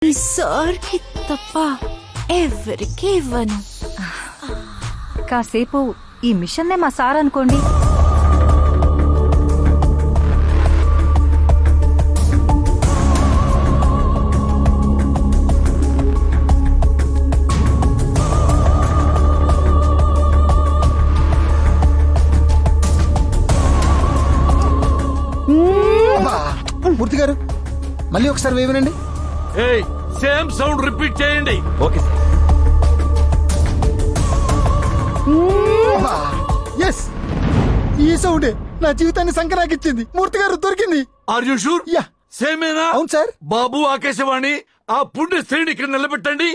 ఈ సార్కి తప్ప ఎవరికి ఇవ్వను. కాసేపు ఈ మిషన్నే మా సార్ అనుకోండి. మూర్తి గారు మళ్ళీ ఒకసారి వేయనండి. సేమ్ సౌండ్ రిపీట్ చేయండి. Okay sir. ఎస్, ఈ సౌండే నా జీవితాన్ని సంకరాకిచ్చింది. మూర్తి గారు దొరికింది. Are you sure? యా, సేమేనా? అవును సార్. బాబు ఆకాశవాణి, ఆ పుణ్య స్త్రీని ఇక్కడ నిలబెట్టండి.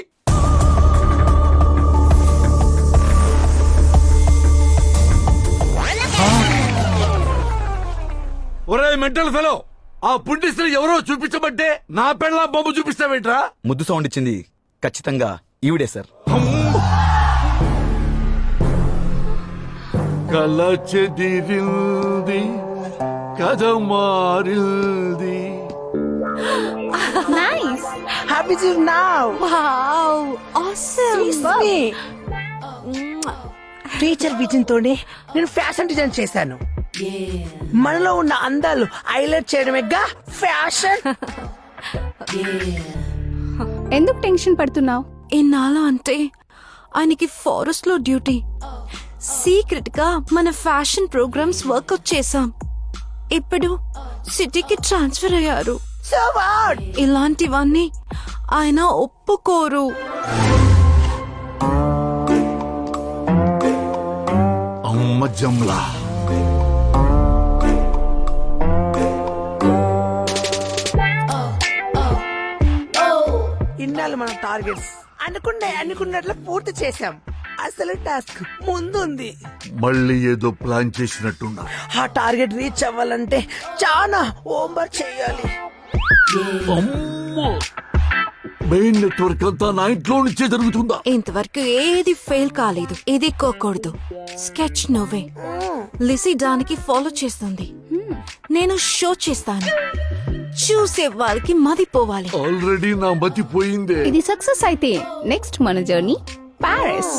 ఒరే మెంటల్ ఫెలో, ఆ పుణ్య స్త్రీ ఎవరో చూపించబట్టే నా పెళ్ళ బొమ్మ చూపిస్తావేంట్రా? ముద్దు సౌండ్ ఇచ్చింది ఖచ్చితంగా ఈవిడే సార్. కల చెదిరింది, కథ మారింది. Nice. Happy to now. Wow, awesome. Teacher vision తోనే నేను ఫ్యాషన్ డిజైన్ చేశాను. మనలో ఉన్న అందాలు హైలైట్ చేయడమేగా ఫ్యాషన్. ఎందుకు టెన్షన్ పడుతున్నావు? ఇన్నాళ్ళు అంటే ఆయనకి ఫారెస్ట్ లో డ్యూటీ. సీక్రెట్ గా మన ఫ్యాషన్ ప్రోగ్రామ్స్ వర్కౌట్ చేశాం. ఇప్పుడు సిటీకి ట్రాన్స్ఫర్ అయ్యారు. So what? ఇలాంటివన్నీ ఆయన ఒప్పుకోరు. అమ్మ జమ్లా. ఇన్నాళ్ళు మన టార్గెట్స్ అనుకున్నట్లు పూర్తి చేశాం. అసలు టాస్క్ ముందుంది. మళ్ళీ ఏదో ప్లాన్ చేసినట్టున్నా. ఆ టార్గెట్ రీచ్ అవ్వాలంటే చాలా హోంవర్క్ చేయాలి. మెయిన్ నెట్వర్క్ అంతా నా ఇంట్లో నుంచే జరుగుతుందా? ఇంతవరకు ఏది ఫెయిల్ కాలేదు. ఇది కోకూడదు. స్కెచ్ నువ్వే. లిసీ దానికి ఫాలో చేస్తుంది. నేను షో చేస్తాను. చూసే వాళ్ళకి మదిపోవాలి. ఆల్రెడీ నా మతి పోయిందే. ఇది సక్సెస్ అయితే నెక్స్ట్ మన జర్నీ పారిస్.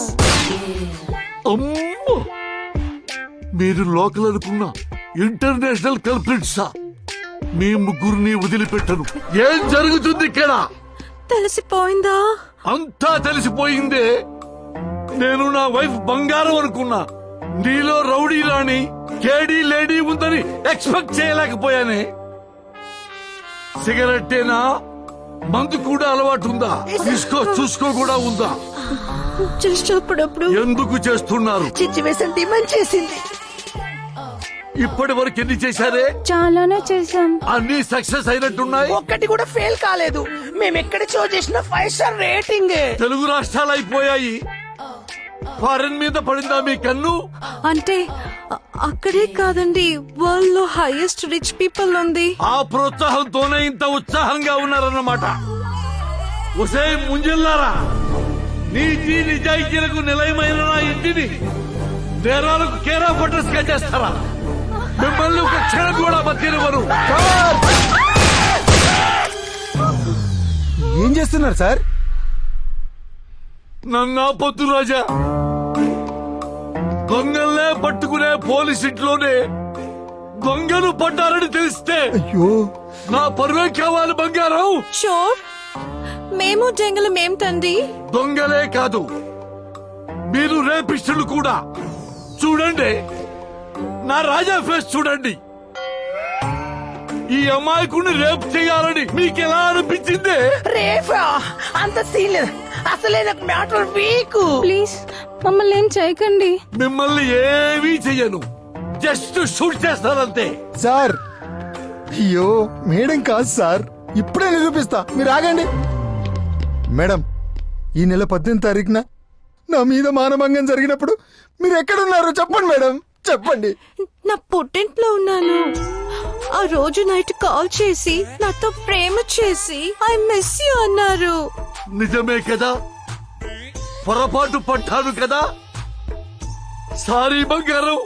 అమ్మో, మీరు లోకల్ అనుకున్న ఇంటర్నేషనల్ కల్ప్రిట్సా? మీ ముగ్గురిని వదిలిపెట్టను. ఏం జరుగుతుంది ఇక్కడ? తెలిసిపోయిందా? అంతా తెలిసిపోయిందే. నేను నా వైఫ్ బంగారం అనుకున్నా. నీలో రౌడీ రాణి కేడీ లేడీ ఉందని ఎక్స్పెక్ట్ చేయలేకపోయానే. సిగరెట్టేనా? మందు కూడా అలవాటు ఉందా? చూసుకో కూడా ఉందా? చేసేటప్పుడు ఎందుకు చేస్తున్నారు? సిచ్యువేషన్ డిమాండ్ చేసింది. ఇప్పటి వరకు ఎన్ని చేశారే? చాలానే చేశాం. అన్ని సక్సెస్ అయినట్టున్నాయి. ఒక్కటి కూడా ఫెయిల్ కాలేదు. మేము ఎక్కడ షో చేసిన 5 స్టార్ రేటింగ్. తెలుగు రాష్ట్రాలు అయిపోయాయి. ఫారెన్ మీద పడిందా మీ కన్ను? అంటే అక్కడే కాదండి, వరల్డ్ లో హైయెస్ట్ రిచ్ పీపుల్ ఉంది. ఆ ప్రోత్సాహంతోనే ఇంత ఉత్సాహంగా ఉన్నారన్నమాట. ఒసే ముంజిల్లారా, నీతి నిజాయితీలకు నిలయమైన నా ఇంటిని నేరాలకు కేర్ ఆఫ్ అడ్రస్ గా చేస్తారా? మిమ్మల్ని ఒక క్షణం కూడా బతినివ్వరు. ఏం చేస్తున్నారు సార్? నన్నా పొద్దు రాజా, దొంగల్నే పట్టుకునే పోలీస్ ఇంట్లోనే దొంగలు పడ్డారని తెలిస్తే అయ్యో, నా పరువే కావాలి బంగారం. షోర్, మేము జంగలం ఏమిటండి? దొంగలే కాదు, మీరు రేపిస్టులు కూడా. చూడండి, నా రాజా ఫేస్ చూడండి. ఈ అమాయకుడిని రేప్ చేయాలని మీకెలా అనిపించిందే? రేఫా అంత సీన్ లేదు. అసలే నాకు మ్యాటర్ వీక్. ప్లీజ్ మమ్మల్ని ఏం చేయకండి. మిమ్మల్ని ఏమీ చెయ్యను, జస్ట్ షూట్ చేస్తానంతే. సార్ అయ్యో, మేడం కాదు సార్, ఇప్పుడే నిరూపిస్తా, మీరు ఆగండి. మేడం, ఈ నెల 18వ తారీఖున నా మీద మానభంగం జరిగినప్పుడు మీరు ఎక్కడున్నారు చెప్పండి మేడం, చెప్పండి. నా పుట్టింట్లో ఉన్నాను. ఆ రోజు నైట్ కాల్ చేసి నాతో ప్రేమ చేసి ఐ మిస్ యూ అన్నారు. నిజమే కదా, పొరపాటు పడ్డాను కదా. సారీ బంగారం.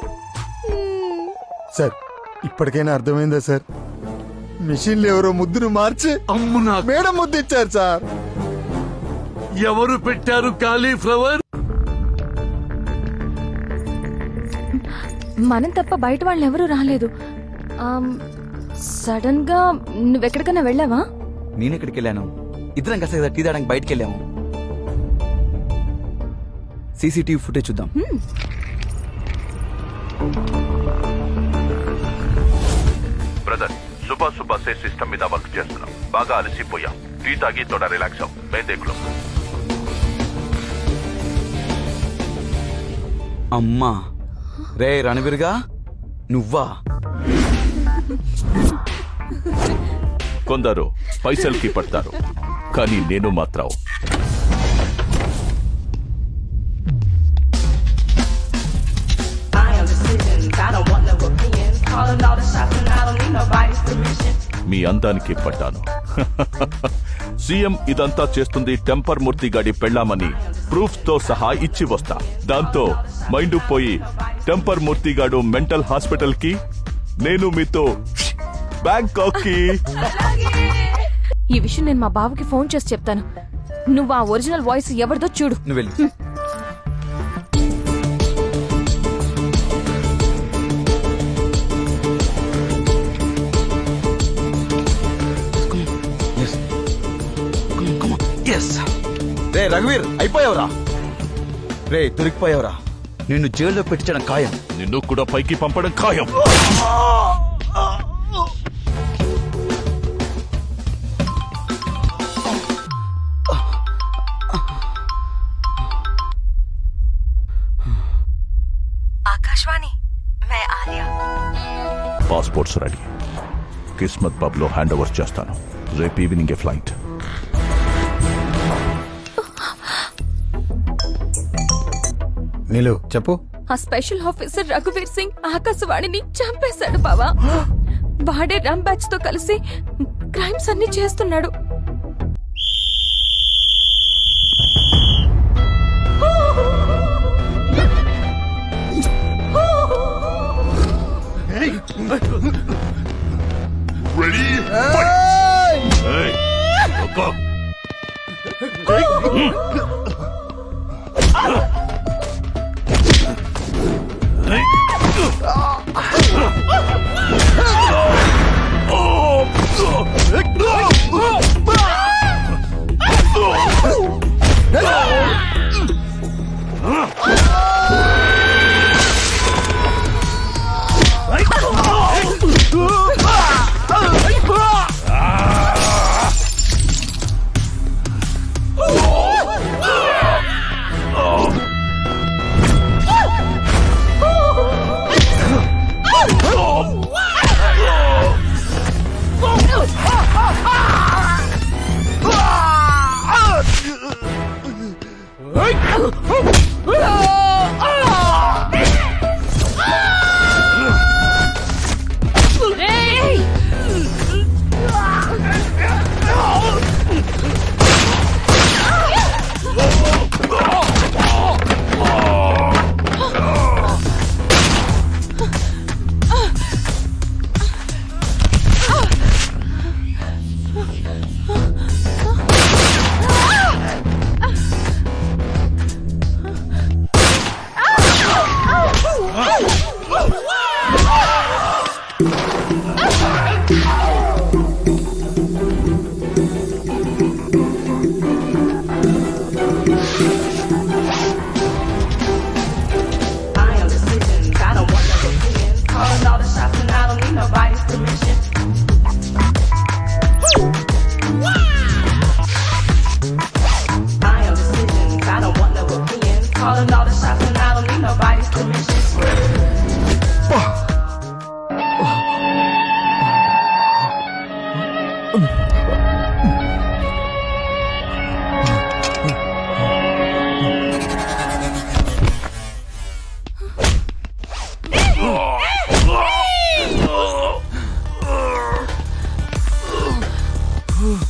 సార్, ఇప్పటికైనా అర్థమైందా సార్? మిషన్లు ఎవరో ముద్దును మార్చి అమ్ము నాకు మేడం ముద్దు ఇచ్చారు సార్. ఎవరు పెట్టారు కాలీఫ్లవర్? మనం తప్ప బయట వాళ్ళు ఎవరూ రాలేదు. సడన్ గా నువ్వెక్కడికైనా వెళ్ళావా? నేను ఎక్కడికి వెళ్ళాను? ఇద్దరం కాస్త టీ తాగడానికి బయటికి వెళ్ళాము. సీసీటీవీ ఫుటేజ్ చూద్దాం. బ్రదర్ సుబా సుబా సే సిస్టమ్ మీద వర్క్ చేస్తున్నాం. బాగా అలసిపోయాం. టీ తాగి తోడ రిలాక్స్ అవ్వం. మేదేకులం. అమ్మా రే రణవీర్గా నువ్వా? కొందరు పైసల్కి పడతారు, కానీ నేను మాత్రం మీ అందానికి పడ్డాను. సీఎం ఇదంతా చేస్తుంది టెంపర్ మూర్తి గాడి పెళ్ళామని ప్రూఫ్ తో సహా ఇచ్చి వస్తా. దాంతో మైండ్ పోయి టెంపర్ మూర్తి గాడు మెంటల్ హాస్పిటల్ కి, నేను మీతో బ్యాంకాక్ కి. ఈ విషయం నేను మా బావకి ఫోన్ చేసి చెప్తాను. నువ్వు ఆ ఒరిజినల్ వాయిస్ ఎవరిదో చూడు. నువ్వు వెళ్ళు. రే రఘువీర్ అయిపోయావురా. రే దొరికిపోయావురా. నిన్ను జైల్లో పెట్టించడం ఖాయం. నిన్ను కూడా పైకి పంపడం ఖాయం. ఆకాశవాణి మే ఆలియా. Passports ready. కిస్మత్ పబ్ లో హ్యాండ్ ఓవర్ చేస్తాను. రేపు ఈవినింగ్ ఫ్లైట్. నీలు చెప్పు. ఆ స్పెషల్ ఆఫీసర్ రఘువీర్ సింగ్ ఆకాశవాణిని చంపేశాడు బావా. వాడే రమ్ బ్యాచ్ తో కలిసి క్రైమ్స్ అన్ని చేస్తున్నాడు.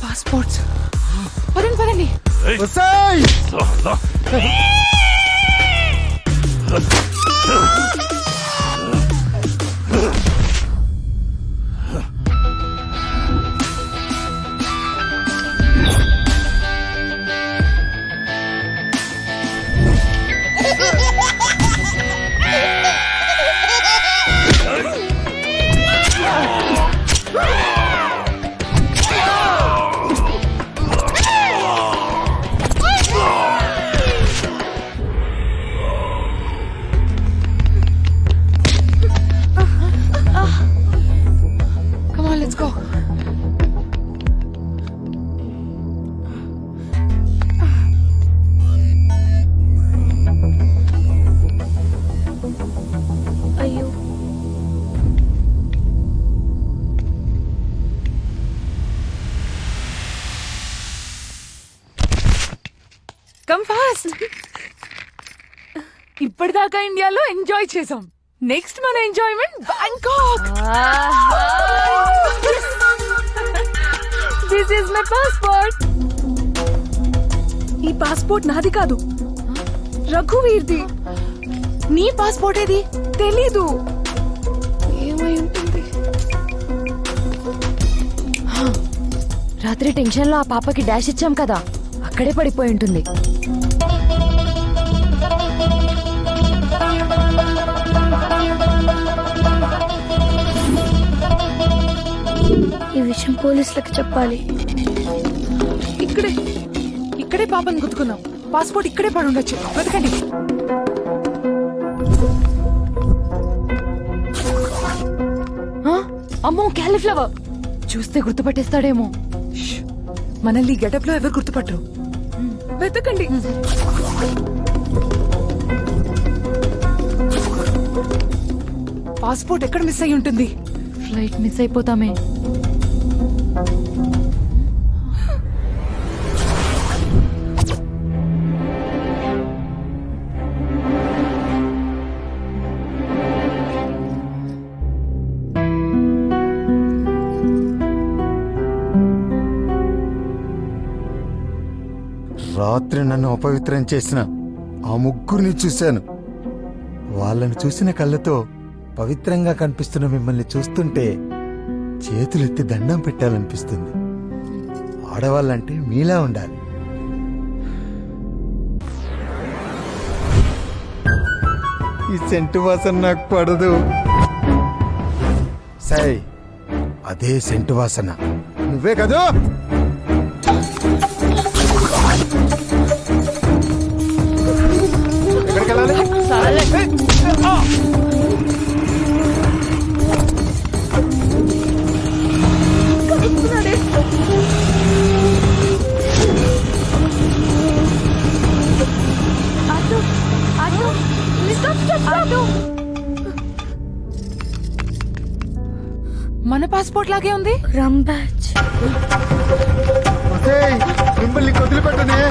పాస్పోర్ట్స్ పదండి పదండి. వస్తాయ్. Come fast. ఇప్పటిదాకా ఇండియాలో ఎంజాయ్ చేసాం. నెక్స్ట్ మన enjoyment Bangkok. This is my passport. ఈ పాస్పోర్ట్ నాది కాదు, రఘువీర్ది. నీ పాస్పోర్ట్ ఏది? తెలీదు. ఏమై ఉంటుంది? రాత్రి టెన్షన్ లో ఆ పాపకి డాష్ ఇచ్చాం కదా, అక్కడే పడిపోయి ఉంటుంది. ఈ విషయం పోలీసులకు చెప్పాలి. ఇక్కడే పాపని గుర్తుకున్నాం. పాస్పోర్ట్ ఇక్కడే పడి ఉండొచ్చు. వెతకండి. అమ్మో, క్యాలీఫ్లవర్. చూస్తే గుర్తుపట్టేస్తాడేమో. మనల్ని గెటప్ లో ఎవరు గుర్తుపట్టరు. వెతకండి. పాస్పోర్ట్ ఎక్కడ మిస్ అయి ఉంటుంది? ఫ్లైట్ మిస్ అయిపోతామే. రాత్రి నన్ను అపవిత్రం చేసిన ఆ ముగ్గురిని చూశాను. వాళ్ళని చూసిన కళ్ళతో పవిత్రంగా కనిపిస్తున్న మిమ్మల్ని చూస్తుంటే చేతులెత్తి దండం పెట్టాలనిపిస్తుంది. ఆడవాళ్ళంటే మీలా ఉండాలి. ఈ సెంటు వాసన నాకు పడదు. సై, అదే సెంటు వాసన నువ్వే కదా? ఎక్కడికి వెళ్ళాలి? మన పాస్పోర్ట్ లాగే ఉంది. రంబాచ్. ఒసేయ్, మిమ్మల్ని వదిలిపెట్టనే.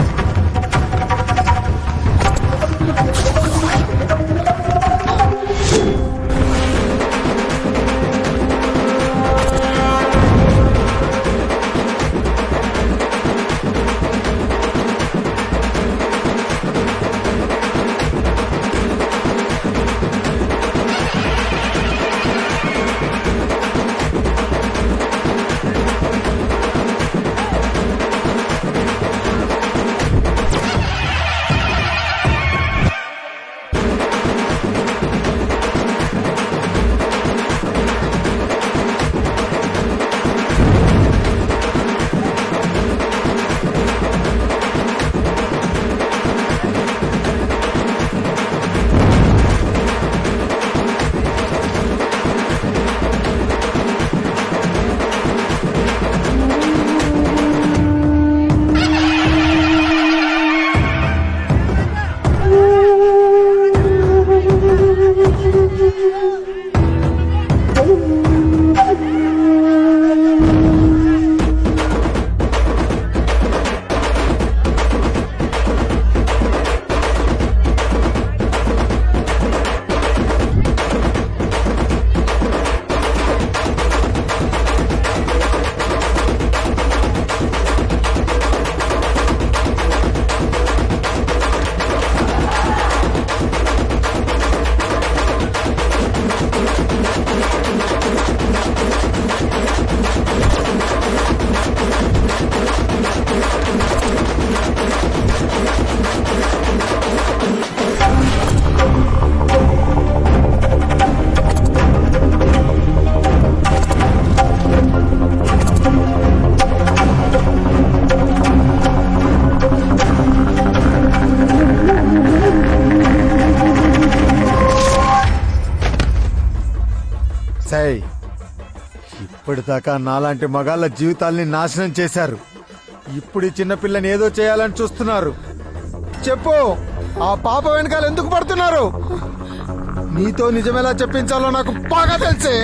సై, ఇప్పటిదాకా నాలాంటి మగాళ్ళ జీవితాల్ని నాశనం చేశారు. ఇప్పుడు ఈ చిన్నపిల్లని ఏదో చేయాలని చూస్తున్నారు. చెప్పు, ఆ పాప వెనకాల ఎందుకు పడుతున్నారు? నీతో నిజమేలా చెప్పించాలో నాకు బాగా తెలుసే.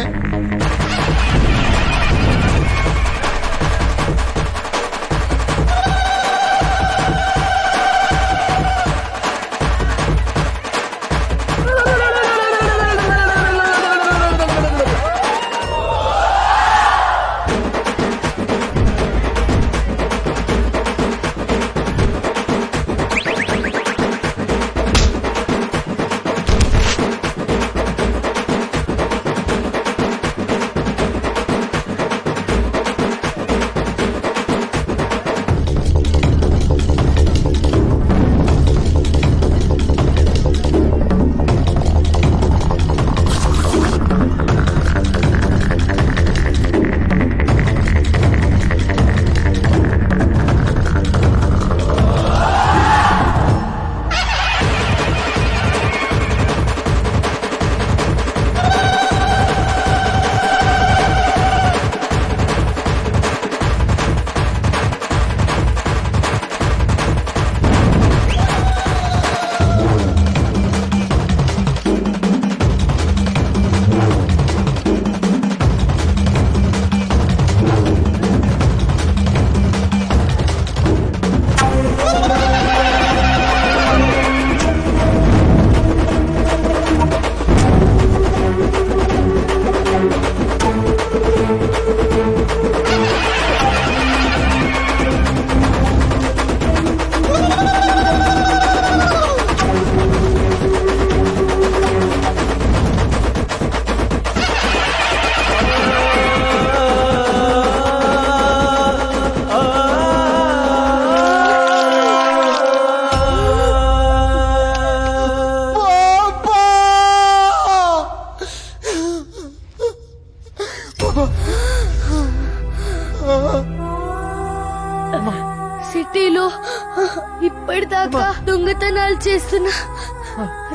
ఇప్పటిదాకా దొంగతనాలు చేస్తున్న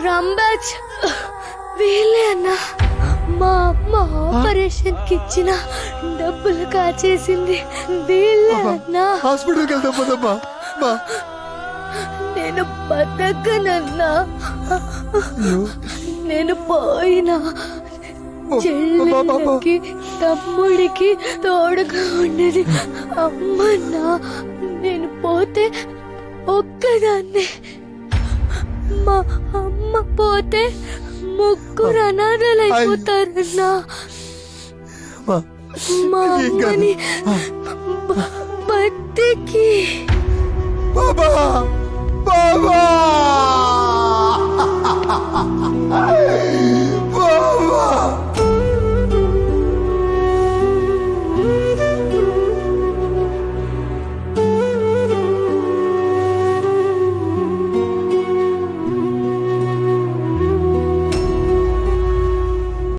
రాంబాజ్ వీళ్ళే అన్నా. మా అమ్మ ఆపరేషన్ కి ఇచ్చిన డబ్బులు కాచేసింది వీళ్ళే అన్నా. హాస్పిటల్కి వెళ్తాం పదమ్మా. మా నేను బతకనన్నా. నేను పోయినా చెల్లెళ్ళకి తమ్ముడికి తోడుగా ఉండేది అమ్మన్నా. నేను పోతే ఒక్కదాన్ని, మా అమ్మ పోతే ముగ్గురు అనాథలైపోతారన్నా. మా అమ్మని బతికి బాబా బాబా బాబా